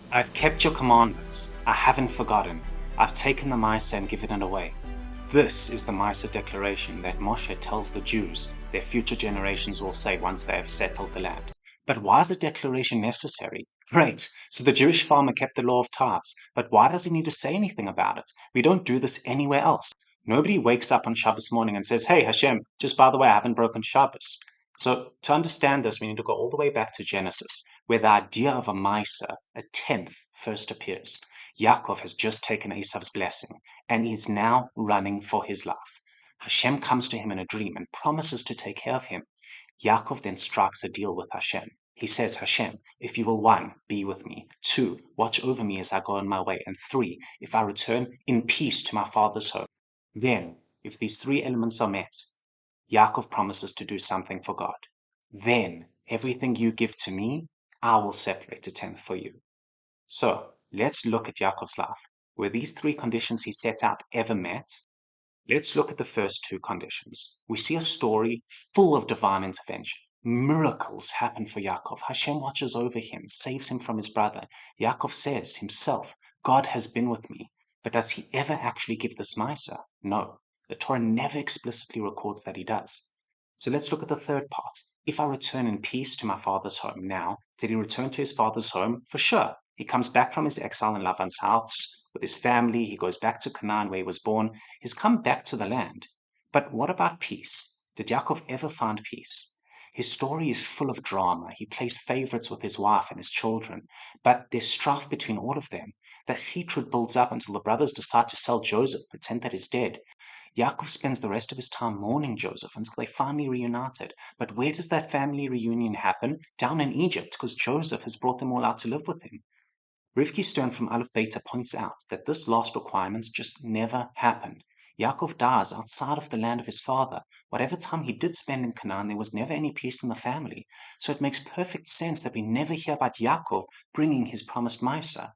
I've kept your commandments. I haven't forgotten. I've taken the Misa and given it away. This is the Misa declaration that Moshe tells the Jews their future generations will say once they have settled the land. But why is a declaration necessary? Great, so the Jewish farmer kept the law of tithes, but why does he need to say anything about it? We don't do this anywhere else. Nobody wakes up on Shabbos morning and says, hey Hashem, just by the way, I haven't broken Shabbos. So to understand this, we need to go all the way back to Genesis, where the idea of a Misa, a tenth, first appears. Yaakov has just taken Esav's blessing, and he is now running for his life. Hashem comes to him in a dream and promises to take care of him. Yaakov then strikes a deal with Hashem. He says, Hashem, if you will, 1, be with me. 2, watch over me as I go on my way. And 3, if I return in peace to my father's home. Then, if these 3 elements are met, Yaakov promises to do something for God. Then, everything you give to me, I will separate a tenth for you. So, let's look at Yaakov's life. Were these 3 conditions he set out ever met? Let's look at the first 2 conditions. We see a story full of divine intervention. Miracles happen for Yaakov. Hashem watches over him, saves him from his brother. Yaakov says himself, God has been with me. But does he ever actually give this Misa? No. The Torah never explicitly records that he does. So let's look at the third part. If I return in peace to my father's home. Now, did he return to his father's home? For sure. He comes back from his exile in Lavan's house with his family. He goes back to Canaan where he was born. He's come back to the land. But what about peace? Did Yaakov ever find peace? His story is full of drama. He plays favorites with his wife and his children. But there's strife between all of them. That hatred builds up until the brothers decide to sell Joseph, pretend that he's dead. Yaakov spends the rest of his time mourning Joseph until they finally reunited. But where does that family reunion happen? Down in Egypt, because Joseph has brought them all out to live with him. Rivki Stern from Aleph Beta points out that this last requirement just never happened. Yaakov dies outside of the land of his father. Whatever time he did spend in Canaan, there was never any peace in the family. So it makes perfect sense that we never hear about Yaakov bringing his promised Misa.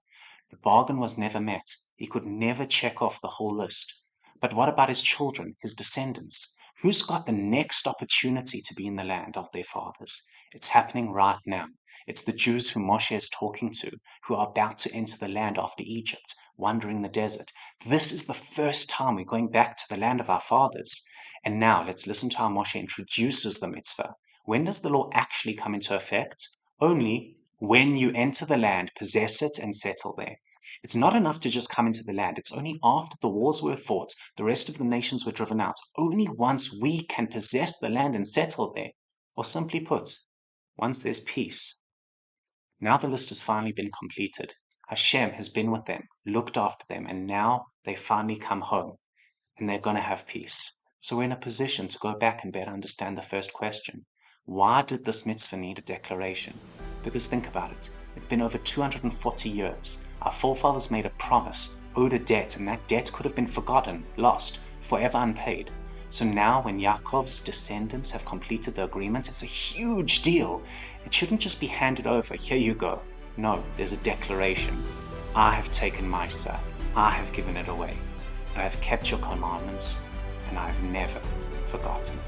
The bargain was never met. He could never check off the whole list. But what about his children, his descendants? Who's got the next opportunity to be in the land of their fathers? It's happening right now. It's the Jews who Moshe is talking to, who are about to enter the land after Egypt, wandering the desert. This is the first time we're going back to the land of our fathers. And now let's listen to how Moshe introduces the mitzvah. When does the law actually come into effect? Only when you enter the land, possess it, and settle there. It's not enough to just come into the land. It's only after the wars were fought, the rest of the nations were driven out. Only once we can possess the land and settle there. Or simply put, once there's peace. Now the list has finally been completed. Hashem has been with them, looked after them, and now they finally come home. And they're going to have peace. So we're in a position to go back and better understand the first question. Why did this mitzvah need a declaration? Because think about it. It's been over 240 years. Our forefathers made a promise, owed a debt, and that debt could have been forgotten, lost, forever unpaid. So now when Yaakov's descendants have completed the agreement, it's a huge deal. It shouldn't just be handed over, here you go. No, there's a declaration. I have taken Misa. I have given it away. I have kept your commandments, and I have never forgotten.